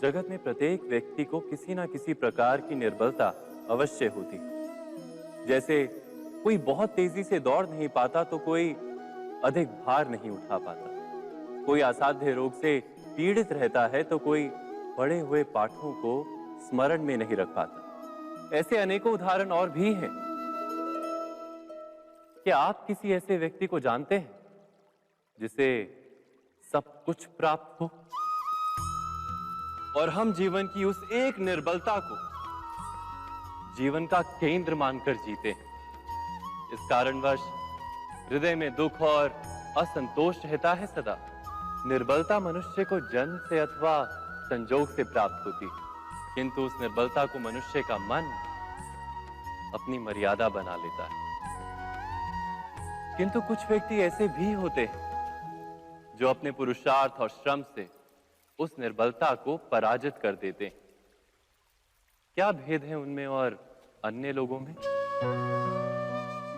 जगत में प्रत्येक व्यक्ति को किसी ना किसी प्रकार की निर्बलता अवश्य होती है। जैसे कोई बहुत तेजी से दौड़ नहीं पाता तो कोई अधिक भार नहीं उठा पाता, कोई असाध्य रोग से पीड़ित रहता है तो कोई पढ़े हुए पाठों को स्मरण में नहीं रख पाता। ऐसे अनेकों उदाहरण और भी हैं। क्या आप किसी ऐसे व्यक्ति को जानते हैं जिसे सब कुछ प्राप्त हो और हम जीवन की उस एक निर्बलता को जीवन का केंद्र मानकर जीते हैं? इस कारणवश हृदय में दुख और असंतोष रहता है सदा। निर्बलता मनुष्य को जन्म से अथवा संजोग से प्राप्त होती है, किंतु उस निर्बलता को मनुष्य का मन अपनी मर्यादा बना लेता है। किंतु कुछ व्यक्ति ऐसे भी होते हैं जो अपने पुरुषार्थ और श्रम से उस निर्बलता को पराजित कर देते हैं। क्या भेद है उनमें और अन्य लोगों में?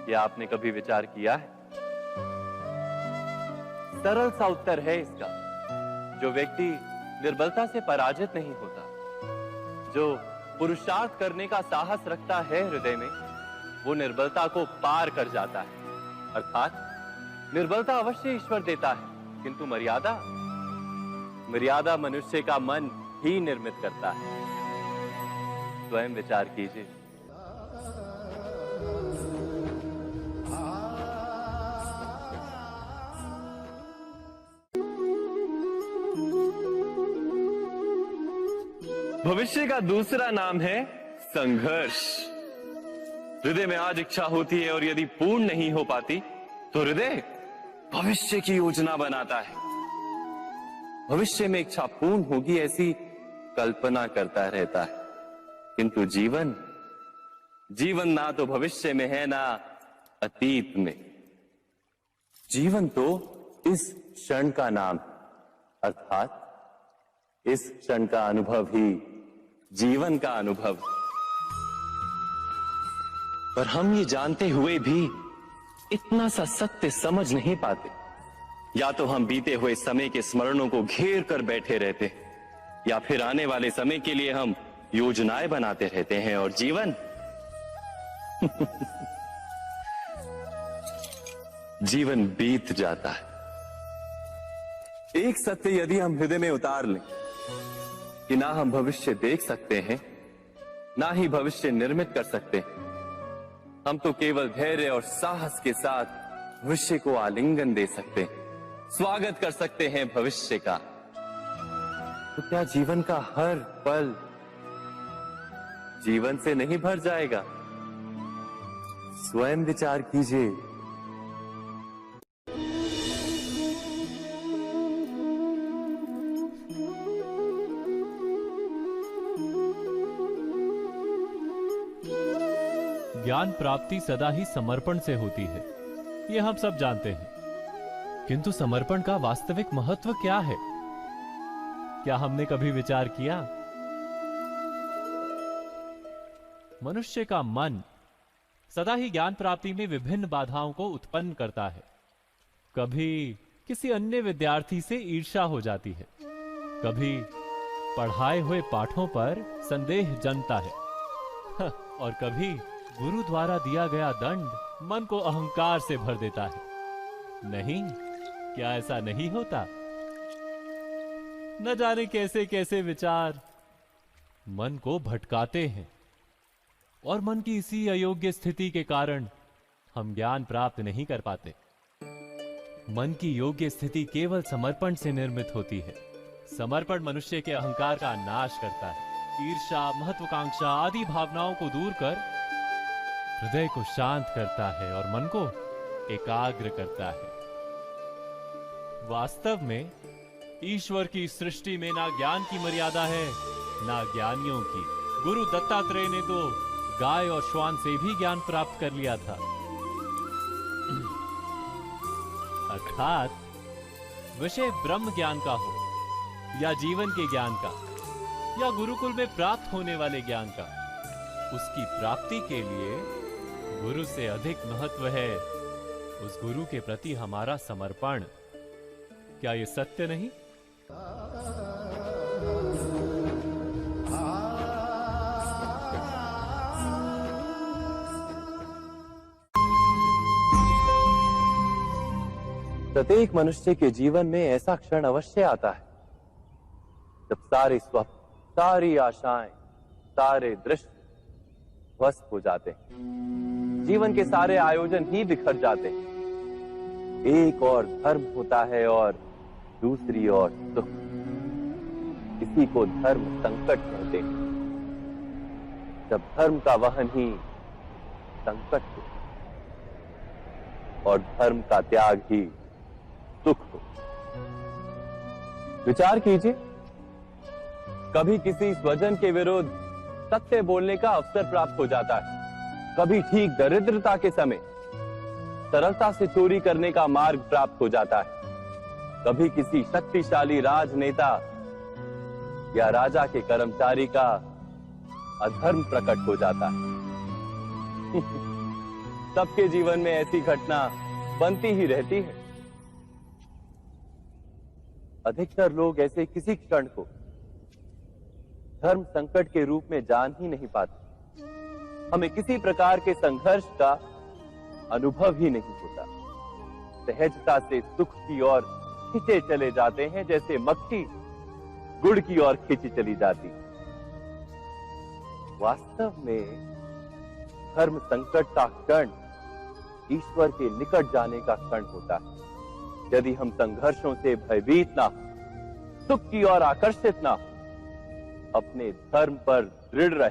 क्या आपने कभी विचार किया है? सरल सा उत्तर है इसका। जो व्यक्ति निर्बलता से पराजित नहीं होता, जो पुरुषार्थ करने का साहस रखता है हृदय में, वो निर्बलता को पार कर जाता है। अर्थात निर्बलता अवश्य ईश्वर देता है, किंतु मर्यादा मनुष्य का मन ही निर्मित करता है। स्वयं विचार कीजिए। भविष्य का दूसरा नाम है संघर्ष। हृदय में आज इच्छा होती है और यदि पूर्ण नहीं हो पाती तो हृदय भविष्य की योजना बनाता है। भविष्य में इच्छा पूर्ण होगी ऐसी कल्पना करता रहता है, किंतु जीवन ना तो भविष्य में है ना अतीत में। जीवन तो इस क्षण का नाम, अर्थात इस क्षण का अनुभव ही जीवन का अनुभव। पर हम ये जानते हुए भी इतना सा सत्य समझ नहीं पाते। या तो हम बीते हुए समय के स्मरणों को घेर कर बैठे रहते, या फिर आने वाले समय के लिए हम योजनाएं बनाते रहते हैं और जीवन जीवन बीत जाता है। एक सत्य यदि हम हृदय में उतार लें कि ना हम भविष्य देख सकते हैं, ना ही भविष्य निर्मित कर सकते हैं, हम तो केवल धैर्य और साहस के साथ भविष्य को आलिंगन दे सकते हैं, स्वागत कर सकते हैं भविष्य का। तो क्या जीवन का हर पल जीवन से नहीं भर जाएगा? स्वयं विचार कीजिए। ज्ञान प्राप्ति सदा ही समर्पण से होती है, ये हम सब जानते हैं। किंतु समर्पण का वास्तविक महत्व क्या है? क्या हमने कभी विचार किया? मनुष्य का मन सदा ही ज्ञान प्राप्ति में विभिन्न बाधाओं को उत्पन्न करता है। कभी किसी अन्य विद्यार्थी से ईर्ष्या हो जाती है, कभी पढ़ाए हुए पाठों पर संदेह जन्मता है और कभी गुरु द्वारा दिया गया दंड मन को अहंकार से भर देता है। नहीं, क्या ऐसा नहीं होता? न जाने कैसे कैसे विचार मन को भटकाते हैं और मन की इसी अयोग्य स्थिति के कारण हम ज्ञान प्राप्त नहीं कर पाते। मन की योग्य स्थिति केवल समर्पण से निर्मित होती है। समर्पण मनुष्य के अहंकार का नाश करता है, ईर्ष्या, महत्वाकांक्षा आदि भावनाओं को दूर कर हृदय को शांत करता है और मन को एकाग्र करता है। वास्तव में ईश्वर की सृष्टि में ना ज्ञान की मर्यादा है, ना ज्ञानियों की। गुरु दत्तात्रेय ने तो गाय और श्वान से भी ज्ञान प्राप्त कर लिया था। अर्थात विषय ब्रह्म ज्ञान का हो या जीवन के ज्ञान का या गुरुकुल में प्राप्त होने वाले ज्ञान का, उसकी प्राप्ति के लिए गुरु से अधिक महत्व है उस गुरु के प्रति हमारा समर्पण। क्या ये सत्य नहीं? प्रत्येक मनुष्य के जीवन में ऐसा क्षण अवश्य आता है जब सारे स्वप्न, सारी आशाएं, सारे दृश्य ध्वस्त हो जाते हैं। जीवन के सारे आयोजन ही बिखर जाते हैं। एक और धर्म होता है और दूसरी ओर सुख। इसी को धर्म संकट कहते हैं। जब धर्म का वहन ही संकट हो और धर्म का त्याग ही सुख हो। विचार कीजिए, कभी किसी स्वजन के विरुद्ध सत्य बोलने का अवसर प्राप्त हो जाता है, कभी ठीक दरिद्रता के समय सरलता से चोरी करने का मार्ग प्राप्त हो जाता है, कभी किसी शक्तिशाली राजनेता या राजा के कर्मचारी का अधर्म प्रकट हो जाता है। सबके जीवन में ऐसी घटना बनती ही रहती है। अधिकतर लोग ऐसे किसी क्षण को धर्म संकट के रूप में जान ही नहीं पाते। हमें किसी प्रकार के संघर्ष का अनुभव ही नहीं होता। सहजता से सुख की ओर खींचे चले जाते हैं, जैसे मक्खी गुड़ की ओर खींची चली जाती। वास्तव में धर्म संकट का क्षण ईश्वर के निकट जाने का क्षण होता है। यदि हम संघर्षों से भयभीत ना हो, सुख की ओर आकर्षित ना हो, अपने धर्म पर दृढ़ रहे,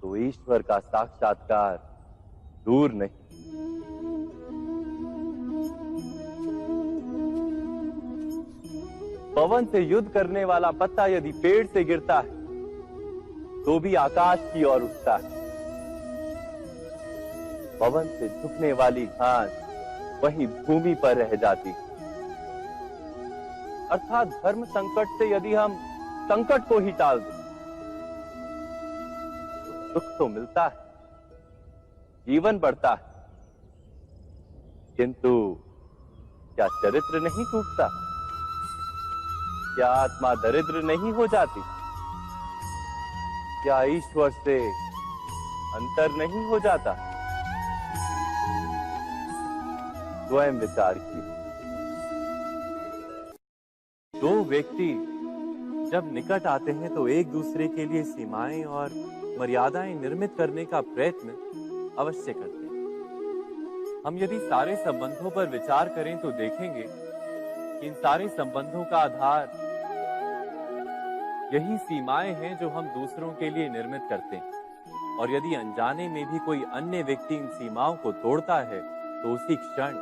तो ईश्वर का साक्षात्कार दूर नहीं। पवन से युद्ध करने वाला पत्ता यदि पेड़ से गिरता है तो भी आकाश की ओर उठता है। पवन से झुकने वाली घास वहीं भूमि पर रह जाती है। अर्थात धर्म संकट से यदि हम संकट को ही टाल दें तो सुख तो मिलता है, जीवन बढ़ता है, किंतु क्या चरित्र नहीं टूटता? क्या आत्मा दरिद्र नहीं हो जाती? क्या ईश्वर से अंतर नहीं हो जाता? स्वयं विचार कीजिए। दो व्यक्ति जब निकट आते हैं तो एक दूसरे के लिए सीमाएं और मर्यादाएं निर्मित करने का प्रयत्न अवश्य करते हैं। हम यदि सारे संबंधों पर विचार करें तो देखेंगे कि इन सारे संबंधों का आधार यही सीमाएं हैं जो हम दूसरों के लिए निर्मित करते हैं। और यदि अनजाने में भी कोई अन्य व्यक्ति इन सीमाओं को तोड़ता है तो उसी क्षण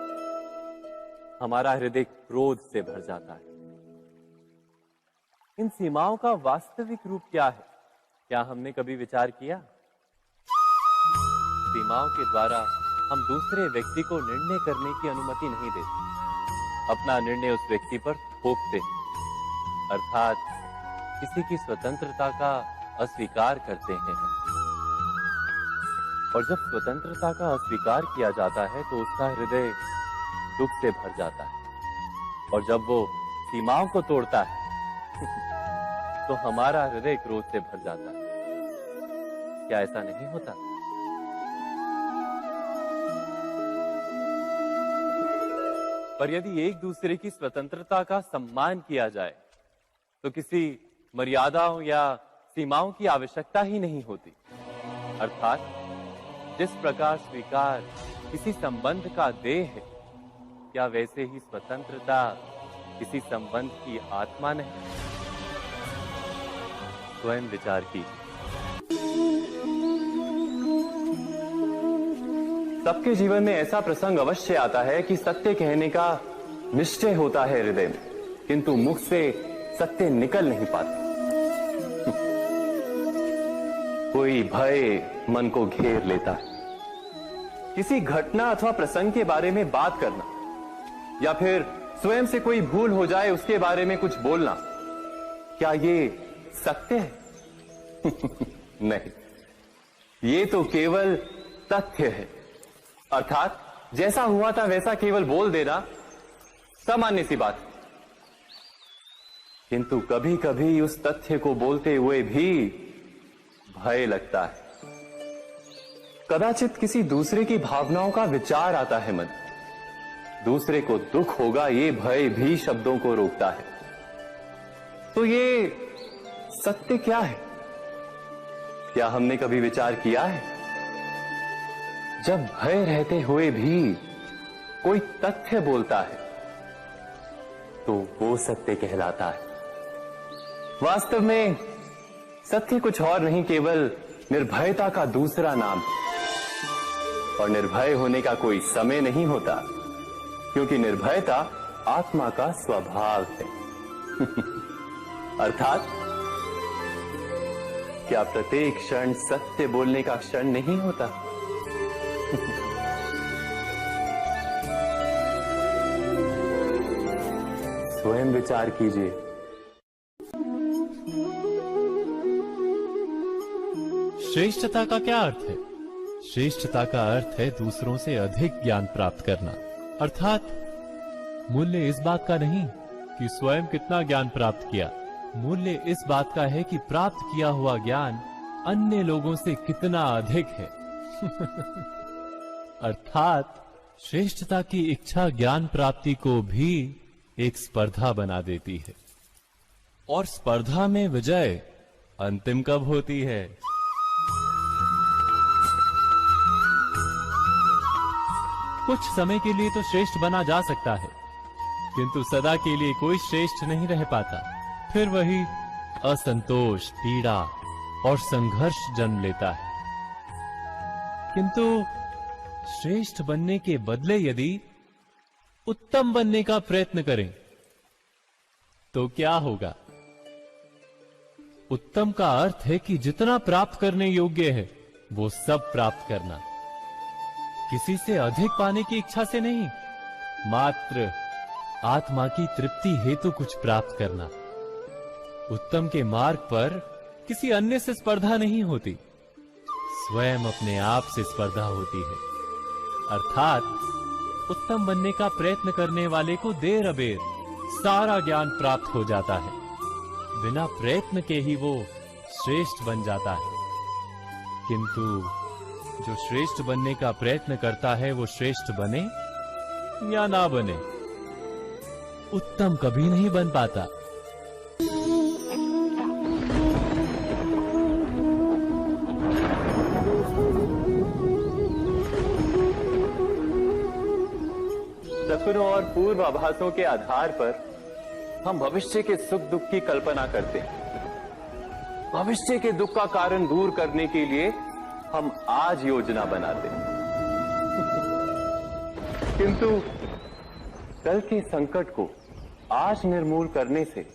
हमारा हृदय क्रोध से भर जाता है। इन सीमाओं का वास्तविक रूप क्या है? क्या हमने कभी विचार किया? सीमाओं के द्वारा हम दूसरे व्यक्ति को निर्णय करने की अनुमति नहीं देते। अपना निर्णय उस व्यक्ति पर थोपते हैं, अर्थात किसी की स्वतंत्रता का अस्वीकार करते हैं। और जब स्वतंत्रता का अस्वीकार किया जाता है तो उसका हृदय दुख से भर जाता है। और जब वो सीमाओं को तोड़ता है तो हमारा हृदय क्रोध से भर जाता है। क्या ऐसा नहीं होता? पर यदि एक दूसरे की स्वतंत्रता का सम्मान किया जाए तो किसी मर्यादाओं या सीमाओं की आवश्यकता ही नहीं होती। अर्थात जिस प्रकार स्वीकार किसी संबंध का देह है, क्या वैसे ही स्वतंत्रता किसी संबंध की आत्मा नहीं? स्वयं विचार कीजिए। सबके जीवन में ऐसा प्रसंग अवश्य आता है कि सत्य कहने का निश्चय होता है हृदय में, किंतु मुख से सत्य निकल नहीं पाता। कोई भय मन को घेर लेता है। किसी घटना अथवा प्रसंग के बारे में बात करना या फिर स्वयं से कोई भूल हो जाए उसके बारे में कुछ बोलना, क्या ये सत्य है? नहीं, ये तो केवल तथ्य है। अर्थात जैसा हुआ था वैसा केवल बोल देना सामान्य सी बात। किंतु कभी कभी उस तथ्य को बोलते हुए भी भय लगता है। कदाचित किसी दूसरे की भावनाओं का विचार आता है मन। दूसरे को दुख होगा ये भय भी शब्दों को रोकता है। तो ये सत्य क्या है? क्या हमने कभी विचार किया है? जब भय रहते हुए भी कोई तथ्य बोलता है तो वो सत्य कहलाता है। वास्तव में सत्य कुछ और नहीं, केवल निर्भयता का दूसरा नाम है। और निर्भय होने का कोई समय नहीं होता, क्योंकि निर्भयता आत्मा का स्वभाव है। अर्थात क्या प्रत्येक क्षण सत्य बोलने का क्षण नहीं होता? स्वयं विचार कीजिए। श्रेष्ठता का क्या अर्थ है? श्रेष्ठता का अर्थ है दूसरों से अधिक ज्ञान प्राप्त करना। अर्थात मूल्य इस बात का नहीं कि स्वयं कितना ज्ञान प्राप्त किया, मूल्य इस बात का है कि प्राप्त किया हुआ ज्ञान अन्य लोगों से कितना अधिक है। अर्थात श्रेष्ठता की इच्छा ज्ञान प्राप्ति को भी एक स्पर्धा बना देती है। और स्पर्धा में विजय अंतिम कब होती है? कुछ समय के लिए तो श्रेष्ठ बना जा सकता है, किंतु सदा के लिए कोई श्रेष्ठ नहीं रह पाता। फिर वही असंतोष, पीड़ा और संघर्ष जन्म लेता है। किंतु श्रेष्ठ बनने के बदले यदि उत्तम बनने का प्रयत्न करें तो क्या होगा? उत्तम का अर्थ है कि जितना प्राप्त करने योग्य है वो सब प्राप्त करना, किसी से अधिक पाने की इच्छा से नहीं, मात्र आत्मा की तृप्ति हेतु कुछ प्राप्त करना। उत्तम के मार्ग पर किसी अन्य से स्पर्धा नहीं होती, स्वयं अपने आप से स्पर्धा होती है। अर्थात उत्तम बनने का प्रयत्न करने वाले को देर अबेर सारा ज्ञान प्राप्त हो जाता है, बिना प्रयत्न के ही वो श्रेष्ठ बन जाता है। किंतु जो श्रेष्ठ बनने का प्रयत्न करता है वो श्रेष्ठ बने या ना बने, उत्तम कभी नहीं बन पाता। सपनों और पूर्वाभासों के आधार पर हम भविष्य के सुख दुख की कल्पना करते हैं। भविष्य के दुख का कारण दूर करने के लिए हम आज योजना बनाते हैं। किंतु कल के संकट को आज निर्मूल करने से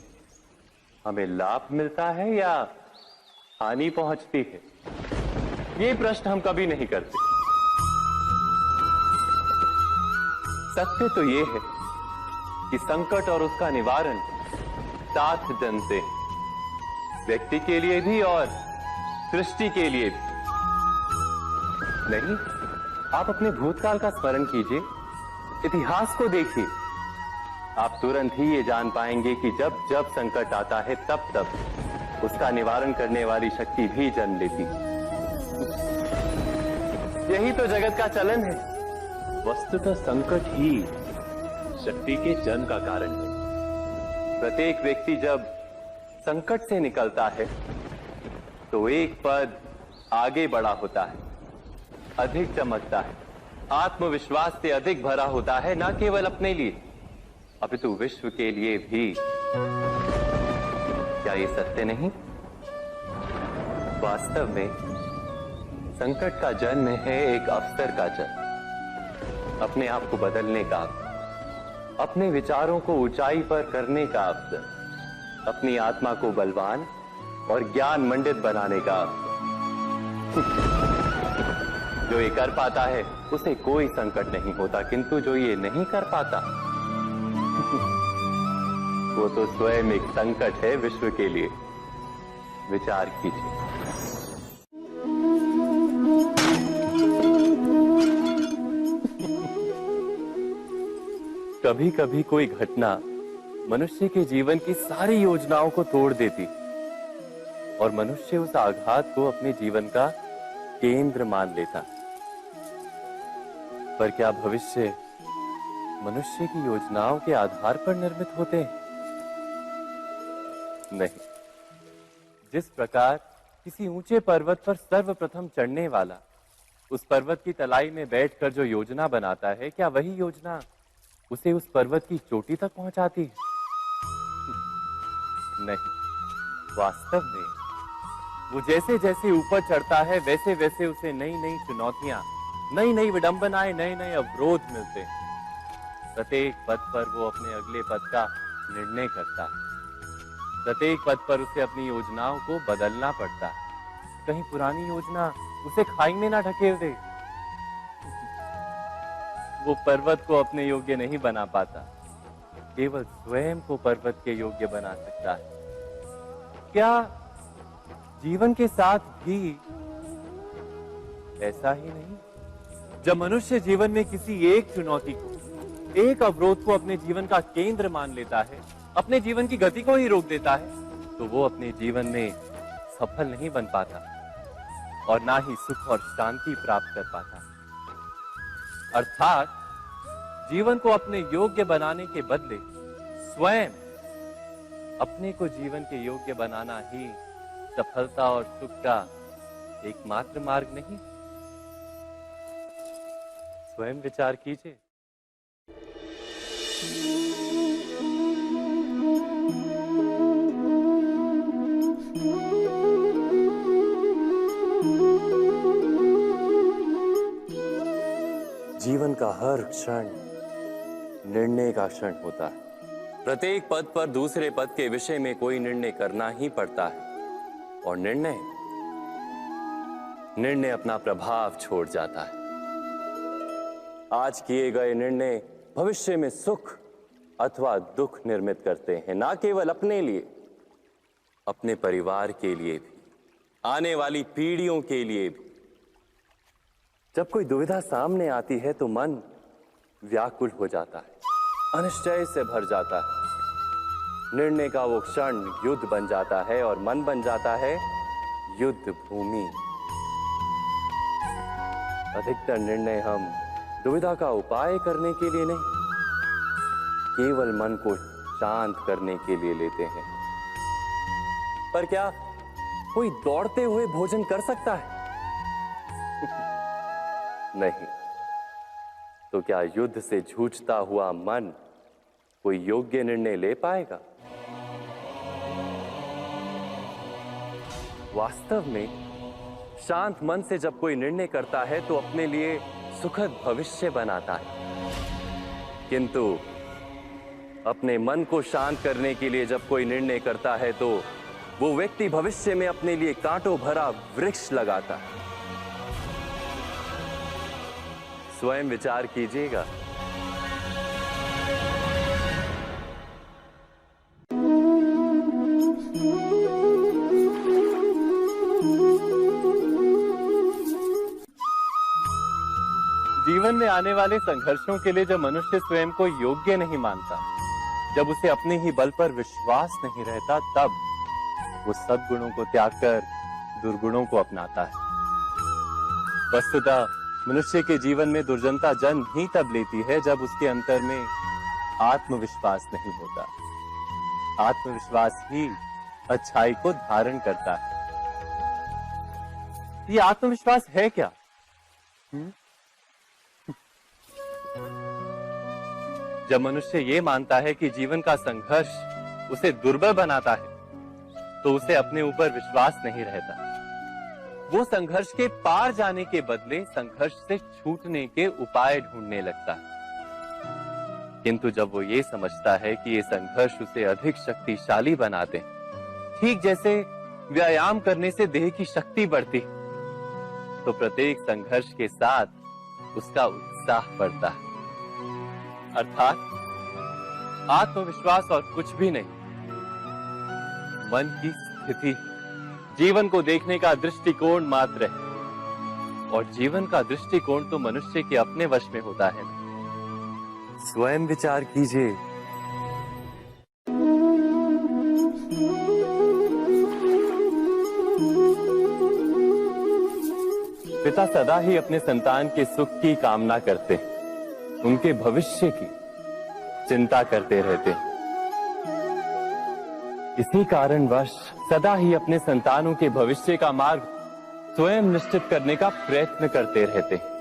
हमें लाभ मिलता है या हानि पहुंचती है? ये प्रश्न हम कभी नहीं करते। सत्य तो ये है कि संकट और उसका निवारण साथ जन से, व्यक्ति के लिए भी और सृष्टि के लिए भी। नहीं, आप अपने भूतकाल का स्मरण कीजिए, इतिहास को देखिए। आप तुरंत ही ये जान पाएंगे कि जब जब संकट आता है तब तब उसका निवारण करने वाली शक्ति भी जन्म लेती है। यही तो जगत का चलन है। वस्तुतः संकट ही शक्ति के जन्म का कारण है। प्रत्येक व्यक्ति जब संकट से निकलता है तो एक पद आगे बढ़ा होता है, अधिक चमकता है, आत्मविश्वास से अधिक भरा होता है, न केवल अपने लिए अपितु विश्व के लिए भी। क्या ये सत्य नहीं? वास्तव में संकट का जन्म है एक अवसर का जन्म, अपने आप को बदलने का, अपने विचारों को ऊंचाई पर करने का अवसर, अपनी आत्मा को बलवान और ज्ञान मंडित बनाने का अवसर। जो ये कर पाता है उसे कोई संकट नहीं होता, किंतु जो ये नहीं कर पाता वो तो स्वयं एक संकट है विश्व के लिए। विचार कीजिए। कभी कभी कोई घटना मनुष्य के जीवन की सारी योजनाओं को तोड़ देती और मनुष्य उस आघात को अपने जीवन का केंद्र मान लेता। पर क्या भविष्य मनुष्य की योजनाओं के आधार पर निर्मित होते हैं? नहीं। जिस प्रकार किसी ऊंचे पर्वत पर सर्वप्रथम चढ़ने वाला उस पर्वत की तलाई में बैठकर जो योजना बनाता है, क्या वही योजना उसे उस पर्वत की चोटी तक पहुंचाती है? नहीं। वास्तव में वो जैसे जैसे ऊपर चढ़ता है, वैसे वैसे उसे नई नई चुनौतियां, नई नई विडंबनाएं, नए नए अवरोध मिलते हैं। प्रत्येक पद पर वो अपने अगले पद का निर्णय करता है। प्रत्येक पद पर उसे अपनी योजनाओं को बदलना पड़ता है। कहीं पुरानी योजना उसे खाई में ना ढकेल दे। वो पर्वत को अपने योग्य नहीं बना पाता, केवल स्वयं को पर्वत के योग्य बना सकता है। क्या जीवन के साथ भी ऐसा ही नहीं? जब मनुष्य जीवन में किसी एक चुनौती को, एक अवरोध को अपने जीवन का केंद्र मान लेता है, अपने जीवन की गति को ही रोक देता है, तो वो अपने जीवन में सफल नहीं बन पाता और ना ही सुख और शांति प्राप्त कर पाता। अर्थात जीवन को अपने योग्य बनाने के बदले स्वयं अपने को जीवन के योग्य बनाना ही सफलता और सुख का एकमात्र मार्ग नहीं। स्वयं विचार कीजिए। जीवन का हर क्षण निर्णय का क्षण होता है। प्रत्येक पद पर दूसरे पद के विषय में कोई निर्णय करना ही पड़ता है और निर्णय अपना प्रभाव छोड़ जाता है। आज किए गए निर्णय भविष्य में सुख अथवा दुख निर्मित करते हैं, ना केवल अपने लिए, अपने परिवार के लिए भी, आने वाली पीढ़ियों के लिए भी। जब कोई दुविधा सामने आती है तो मन व्याकुल हो जाता है, अनिश्चय से भर जाता है। निर्णय का वो क्षण युद्ध बन जाता है और मन बन जाता है युद्ध भूमि। अधिकतर निर्णय हम दुविधा का उपाय करने के लिए नहीं, केवल मन को शांत करने के लिए लेते हैं। पर क्या कोई दौड़ते हुए भोजन कर सकता है? नहीं। तो क्या युद्ध से जूझता हुआ मन कोई योग्य निर्णय ले पाएगा? वास्तव में शांत मन से जब कोई निर्णय करता है तो अपने लिए सुखद भविष्य बनाता है। किंतु अपने मन को शांत करने के लिए जब कोई निर्णय करता है तो वो व्यक्ति भविष्य में अपने लिए कांटों भरा वृक्ष लगाता है। स्वयं विचार कीजिएगा। जीवन में आने वाले संघर्षों के लिए जब मनुष्य स्वयं को योग्य नहीं मानता, जब उसे अपने ही बल पर विश्वास नहीं रहता, तब वो सद्गुणों को त्याग कर दुर्गुणों को अपनाता है। वस्तुतः मनुष्य के जीवन में दुर्जनता जन्म ही तब लेती है जब उसके अंतर में आत्मविश्वास नहीं होता। आत्मविश्वास ही अच्छाई को धारण करता है। ये आत्मविश्वास है क्या? जब मनुष्य ये मानता है कि जीवन का संघर्ष उसे दुर्बल बनाता है, तो उसे अपने ऊपर विश्वास नहीं रहता। वो संघर्ष के पार जाने के बदले संघर्ष से छूटने के उपाय ढूंढने लगता है। किंतु जब वो ये समझता है कि ये संघर्ष उसे अधिक शक्तिशाली बनाते हैं, ठीक जैसे व्यायाम करने से देह की शक्ति बढ़ती, तो प्रत्येक संघर्ष के साथ उसका उत्साह बढ़ता है। अर्थात आत्मविश्वास और कुछ भी नहीं, मन की स्थिति, जीवन को देखने का दृष्टिकोण मात्र है। और जीवन का दृष्टिकोण तो मनुष्य के अपने वश में होता है। स्वयं विचार कीजिए। पिता सदा ही अपने संतान के सुख की कामना करते हैं, उनके भविष्य की चिंता करते रहते हैं। इसी कारणवश सदा ही अपने संतानों के भविष्य का मार्ग स्वयं निश्चित करने का प्रयत्न करते रहते हैं।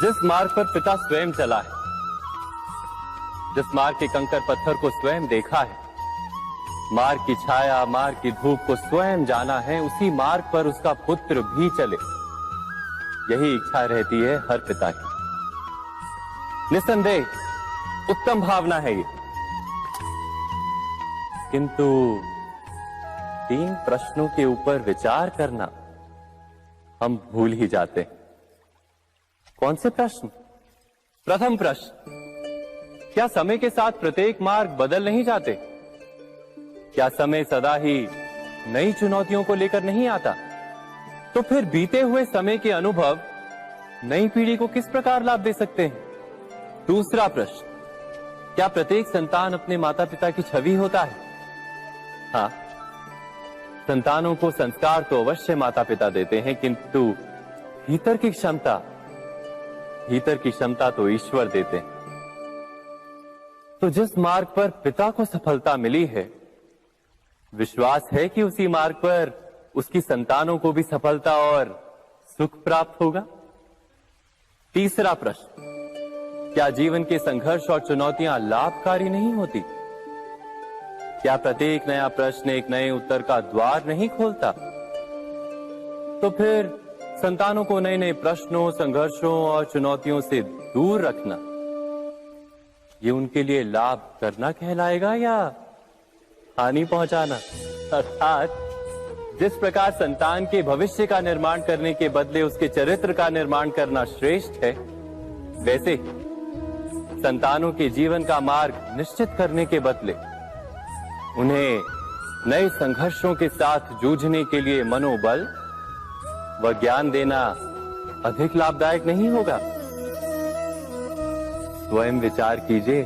जिस मार्ग पर पिता स्वयं चला है, जिस मार्ग के कंकर पत्थर को स्वयं देखा है, मार्ग की छाया, मार्ग की धूप को स्वयं जाना है, उसी मार्ग पर उसका पुत्र भी चले, यही इच्छा रहती है हर पिता की। निस्संदेह उत्तम भावना है ये, किंतु 3 प्रश्नों के ऊपर विचार करना हम भूल ही जाते हैं। कौन से प्रश्न? प्रथम प्रश्न, क्या समय के साथ प्रत्येक मार्ग बदल नहीं जाते? क्या समय सदा ही नई चुनौतियों को लेकर नहीं आता? तो फिर बीते हुए समय के अनुभव नई पीढ़ी को किस प्रकार लाभ दे सकते हैं? दूसरा प्रश्न, क्या प्रत्येक संतान अपने माता पिता की छवि होता है? हाँ, संतानों को संस्कार तो अवश्य माता पिता देते हैं, किंतु भीतर की क्षमता तो ईश्वर देते हैं। तो जिस मार्ग पर पिता को सफलता मिली है, विश्वास है कि उसी मार्ग पर उसकी संतानों को भी सफलता और सुख प्राप्त होगा। तीसरा प्रश्न, क्या जीवन के संघर्ष और चुनौतियां लाभकारी नहीं होती? क्या प्रत्येक नया प्रश्न एक नए उत्तर का द्वार नहीं खोलता? तो फिर संतानों को नए नए प्रश्नों, संघर्षों और चुनौतियों से दूर रखना, ये उनके लिए लाभ करना कहलाएगा या हानि पहुंचाना? अर्थात जिस प्रकार संतान के भविष्य का निर्माण करने के बदले उसके चरित्र का निर्माण करना श्रेष्ठ है, वैसे संतानों के जीवन का मार्ग निश्चित करने के बदले उन्हें नए संघर्षों के साथ जूझने के लिए मनोबल व ज्ञान देना अधिक लाभदायक नहीं होगा? स्वयं विचार कीजिए।